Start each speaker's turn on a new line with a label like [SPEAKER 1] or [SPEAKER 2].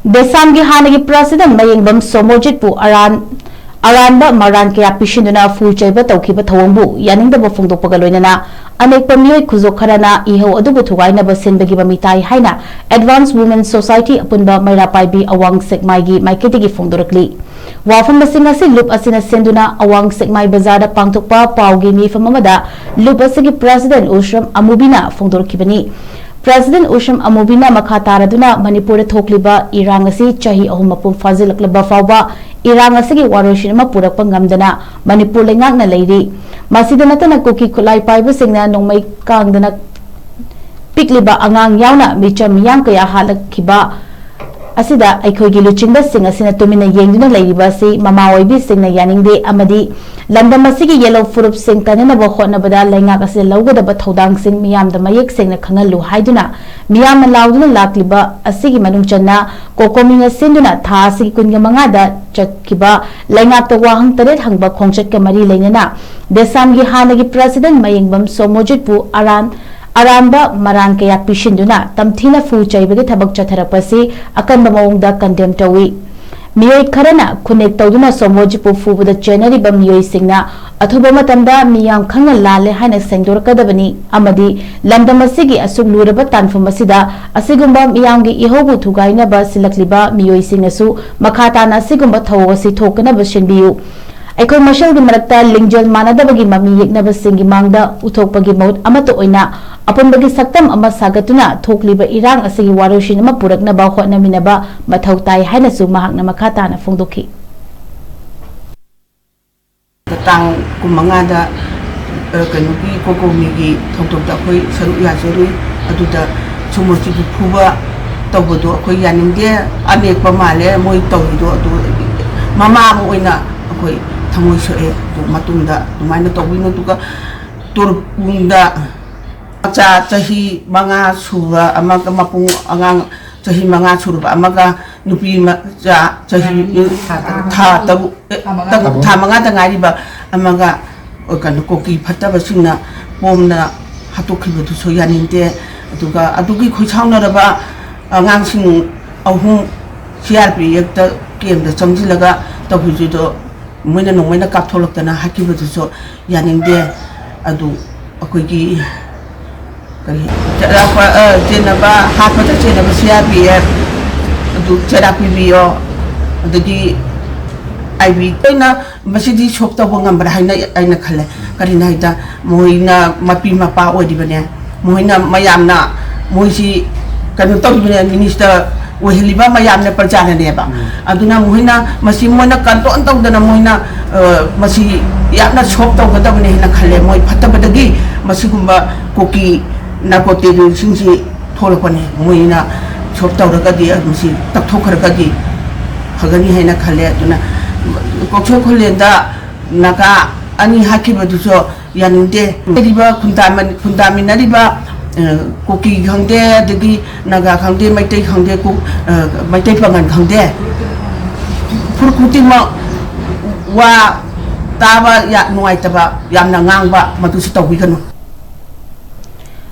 [SPEAKER 1] Desam gi hanagi president Mayingbam Somojit pu aranba maran kaya pishinduna fu chaiba tawkiba thawangbu yaningdaba phongdokpaga loinana anekpa miyoi khuzok kharana iho adubu thugainaba sinbagi bamitai haina Advanced Women Society apunba maira paibi awang sekmaigi maiketigi phongdorakli wafam masing asi loop asina senduna awang sekmai bazarda pangthokpa paugi mifam amada loop asigi president Ushram Amubina phongdorakibani President Ushram Amubina makataraduna Manipur thokliba irang asi chahi ahum mapum fazilaklaba fawba irang asigi waroshin ma purakpa ngamdana Manipur lengakna leiri masida natana kuki khulai paiba singna nongmai kangdana pikliba angang yauna micham yang kaya halakhiba asida aikhoigi luchingba sing asina tumina yengduna leiriba si mamaoibi singna yaningde amadi landam asigi yellow furup sing kanana ba khotnabada lengak asida lawgadaba thodang sing miyamda mayek singna khangalu haiduna miyam lauduna lakliba asigi manungchanna kokominga sinduna tha asigi kunga mangada chakkiba lengak ta wahang taret hangba khongchat ka mari leinana desam gi hanagi president Mayingbam Somojit pu aranba maran kaya pishinduna tamthina fu chaibagi thabak chatharapasi akanba mawongda condemn tawi miyoi kharana connect tawduna Somojit pu fubuda chenari ba miyoi singna athuba matamda miyam khanga lale haina sengdorkadabani amadi landamasi asuk luraba tanfum asida asigumba miyamgi ihobu thugaina ba silakliba miyoi singnasu makhatana asigumba thawasi thokana ba shinbiyu Aikoi mashal gi marakta lingjal manadabagi mami yeknaba singi mangda uthokpagi maut amato oina apunbagi saktam ama sagatuna thokliba irang asigi waroshin ama puraknaba hotnaminaba mathau tai hainasu mahakna makhatana phongdokhi
[SPEAKER 2] tang kumangada kanuki kokomigi thoktok khoi saru ya serui aduda Somojit phuba tawbodo khoi yaningde anekpa male moi tawdo adu mama mo oina khoi thamoi soe to matunda tumaina tawbino tuka turpungda cha chahi manga suwa amaga mapung angang chahi manga suruba amaga nupi cha chahi tha manga da ngari ba amaga kan koki phatta basingna pomna hatokhibu tu so yaninte aduga adugi khoichhauna raba angang sing ahum CRP ekta kemda chamjilaga tabuju do moina nongmaina kaptholakdana hakibudu so yaningde adu akoigi kari jenaba hapata jenaba CRPF adu therapy biyo adagi IB toina masidi shopta bongambra haina aina khale karina haida moina mapi mapa odibane moina mayamna moisi kanu tawbine minister wahiliba mayamne parjana neba aduna moina masi moina kanton tawdana moina masi yapna shop tawgadabne hina khale moi phatabadagi masigumba koki narcotic singsi tholakone moina shop tawragadi masi takthokharagadi hagani haina khale aduna kokcho kholenda naka ani hakibadu so yaninde riba kundamina riba koki khangde degi naga khangde maitai khangde ko maitai pangan khangde furkuti ma wa taba ya nuai taba yamna ngangba matu si tawbi kanu